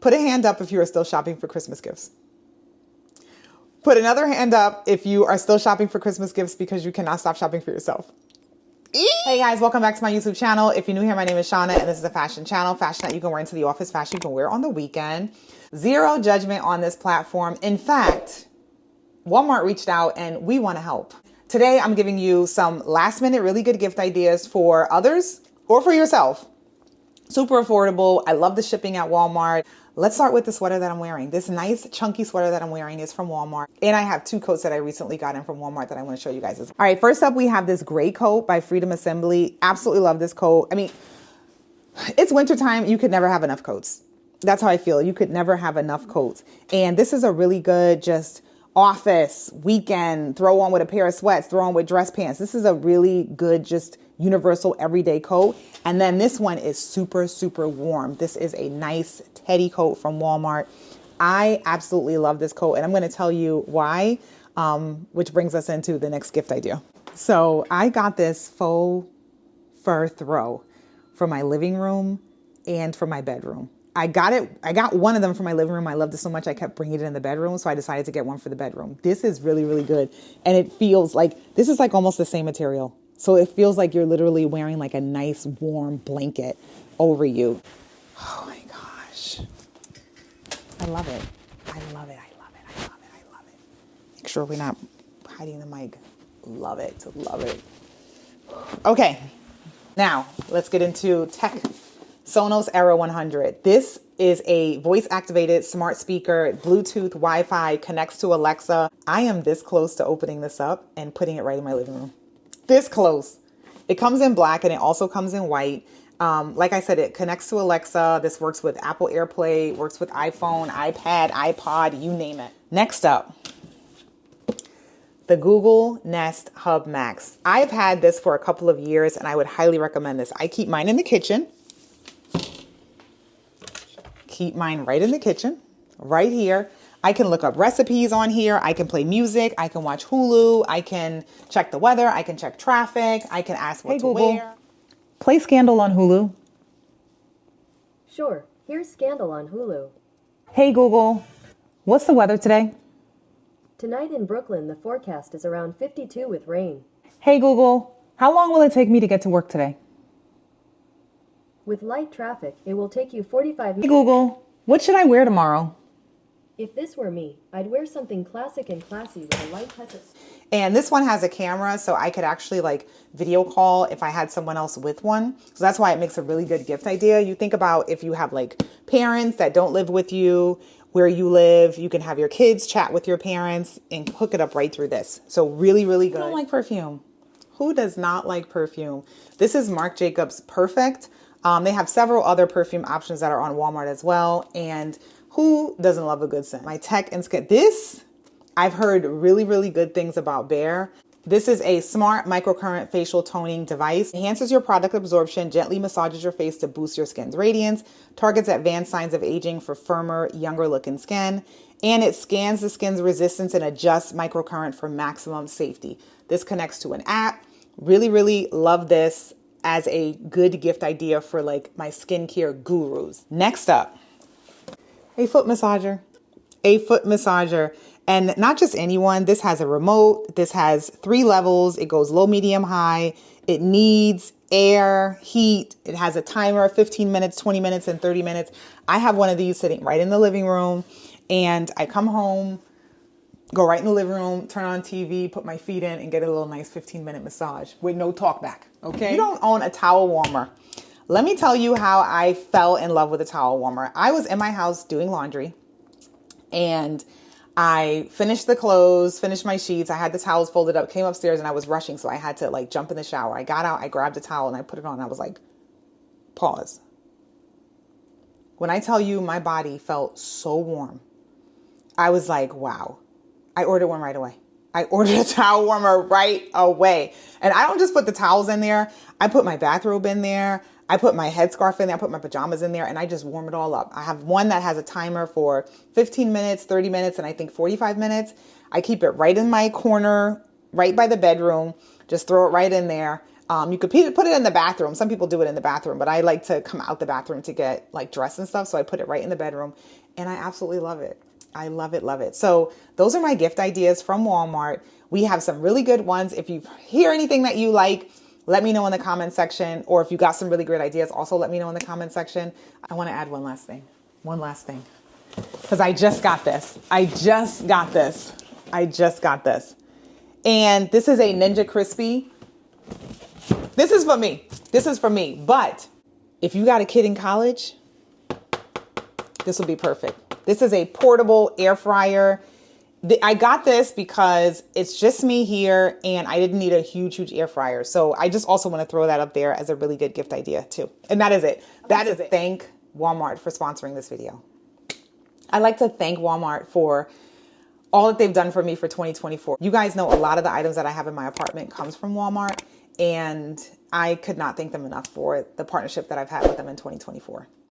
Put a hand up if you are still shopping for Christmas gifts. Put another hand up if you are still shopping for Christmas gifts because you cannot stop shopping for yourself. Hey guys, welcome back to my YouTube channel. If you're new here, my name is Shannah and this is a fashion channel. Fashion that you can wear into the office, fashion you can wear on the weekend. Zero judgment on this platform. In fact, Walmart reached out and we want to help. Today, I'm giving you some last minute, really good gift ideas for others or for yourself. Super affordable. I love the shipping at Walmart. Let's start with the sweater that I'm wearing. This nice chunky sweater that I'm wearing is from Walmart. And I have two coats that I recently got in from Walmart that I want to show you guys. All right, first up, we have this gray coat by Freedom Assembly. Absolutely love this coat. I mean, it's wintertime. You could never have enough coats. That's how I feel. You could never have enough coats. And this is a really good just office, weekend, throw on with a pair of sweats, throw on with dress pants. This is a really good, just universal everyday coat. And then this one is super, super warm. This is a nice teddy coat from Walmart. I absolutely love this coat and I'm going to tell you why, which brings us into the next gift idea. So I got this faux fur throw for my living room and for my bedroom. I got one of them for my living room. I loved it so much I kept bringing it in the bedroom. So I decided to get one for the bedroom. This is really, really good. And it feels like, this is like almost the same material. So it feels like you're literally wearing like a nice warm blanket over you. Oh my gosh. I love it. I love it. I love it. I love it. I love it. Make sure we're not hiding the mic. Love it. Love it. Okay. Now let's get into tech. Sonos Era 100. This is a voice activated smart speaker, Bluetooth, Wi-Fi, connects to Alexa. I am this close to opening this up and putting it right in my living room. This close. It comes in black and it also comes in white. Like I said, it connects to Alexa. This works with Apple AirPlay, works with iPhone, iPad, iPod, you name it. Next up, the Google Nest Hub Max. I've had this for a couple of years and I would highly recommend this. I keep mine in the kitchen. Keep mine right in the kitchen, right here. I can look up recipes on here. I can play music. I can watch Hulu. I can check the weather. I can check traffic. I can ask what to wear. Play Scandal on Hulu. Sure, here's Scandal on Hulu. Hey Google, what's the weather today? Tonight in Brooklyn, the forecast is around 52 with rain. Hey Google, how long will it take me to get to work today? With light traffic, it will take you 45 minutes. Hey Google, what should I wear tomorrow? If this were me, I'd wear something classic and classy with a light touch of... And this one has a camera, so I could actually like video call if I had someone else with one. So that's why it makes a really good gift idea. You think about if you have like parents that don't live with you, where you live, you can have your kids chat with your parents and hook it up right through this. So really, really good. I don't like perfume. Who does not like perfume? This is Marc Jacobs Perfect. They have several other perfume options that are on Walmart as well. And who doesn't love a good scent? My tech and skin. This, I've heard really, really good things about Bear. This is a smart microcurrent facial toning device. Enhances your product absorption, gently massages your face to boost your skin's radiance, targets advanced signs of aging for firmer, younger looking skin, and it scans the skin's resistance and adjusts microcurrent for maximum safety. This connects to an app. Really, really love this as a good gift idea for like my skincare gurus. Next up, a foot massager. A foot massager. And not just anyone. This has a remote. This has 3 levels. It goes low, medium, high. It needs air, heat. It has a timer, 15 minutes, 20 minutes, and 30 minutes. I have one of these sitting right in the living room. And I come home, go right in the living room, turn on TV, put my feet in, and get a little nice 15-minute massage with no talk back. Okay? You don't own a towel warmer. Let me tell you how I fell in love with a towel warmer. I was in my house doing laundry and I finished the clothes, finished my sheets. I had the towels folded up, came upstairs and I was rushing. So I had to like jump in the shower. I got out, I grabbed a towel and I put it on. I was like, pause. When I tell you my body felt so warm, I was like, wow. I ordered one right away. I ordered a towel warmer right away. And I don't just put the towels in there. I put my bathrobe in there. I put my headscarf in there. I put my pajamas in there and I just warm it all up. I have one that has a timer for 15 minutes, 30 minutes, and I think 45 minutes. I keep it right in my corner, right by the bedroom. Just throw it right in there. You could put it in the bathroom. Some people do it in the bathroom, but I like to come out the bathroom to get like dressed and stuff. So I put it right in the bedroom and I absolutely love it. I love it, love it. So those are my gift ideas from Walmart. We have some really good ones. If you hear anything that you like, let me know in the comment section. Or if you got some really great ideas, also let me know in the comment section. I want to add one last thing. Because I just got this. And this is a Ninja Crispy. This is for me. But if you got a kid in college, this will be perfect. This is a portable air fryer. I got this because it's just me here and I didn't need a huge air fryer. So I just also want to throw that up there as a really good gift idea too. And that is it. Thank Walmart for sponsoring this video. I'd like to thank Walmart for all that they've done for me for 2024. You guys know a lot of the items that I have in my apartment comes from Walmart, and I could not thank them enough for the partnership that I've had with them in 2024.